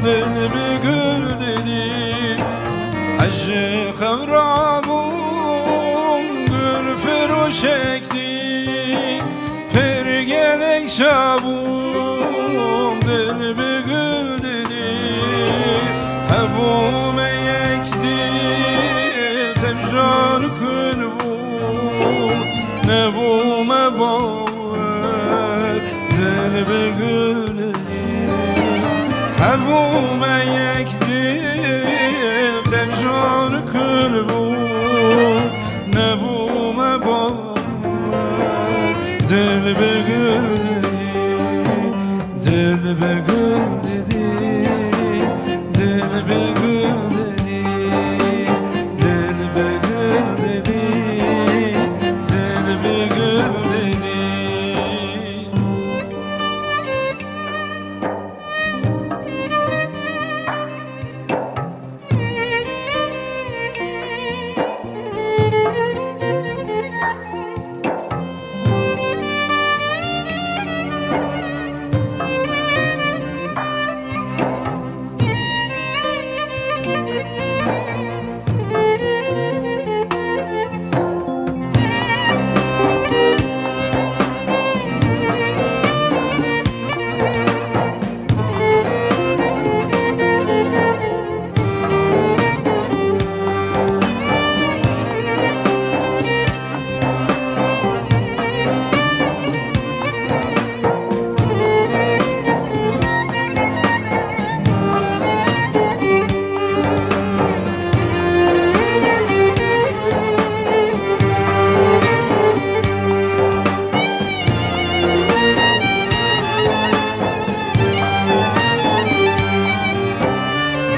دل به گل دیدی عشق خورابون گل فروشکتی پرگلک شبون دل به گل دیدی هبوم یک دل تمجار کل بود نبوم باور دل به گل دیدی هبوم یک دل تمجار کل بود نبوم باور دل به گل دیدی دل به گل دیدی دل به گل دیدی دل به گل دیدی دل به گل دیدی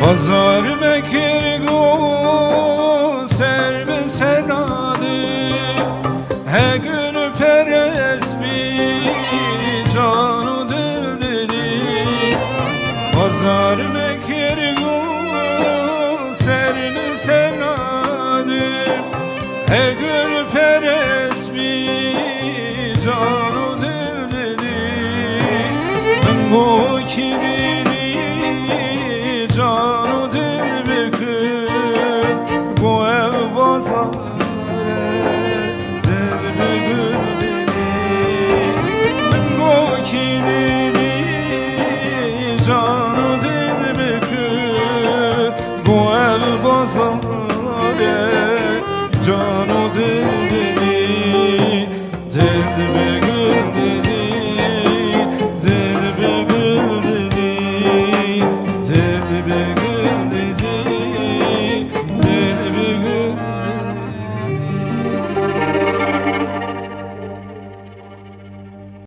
Pazar mekirgo ser ve senadı he gün perest bir canu dil dedi Pazar mekirgo ser ve senadı he gün perest bir canu dil dedi bu ki dedi canı dil bükür bu ev bazare dil bükür dedi ben bu ki dedi canı dil bükür bu ev bazare canı dil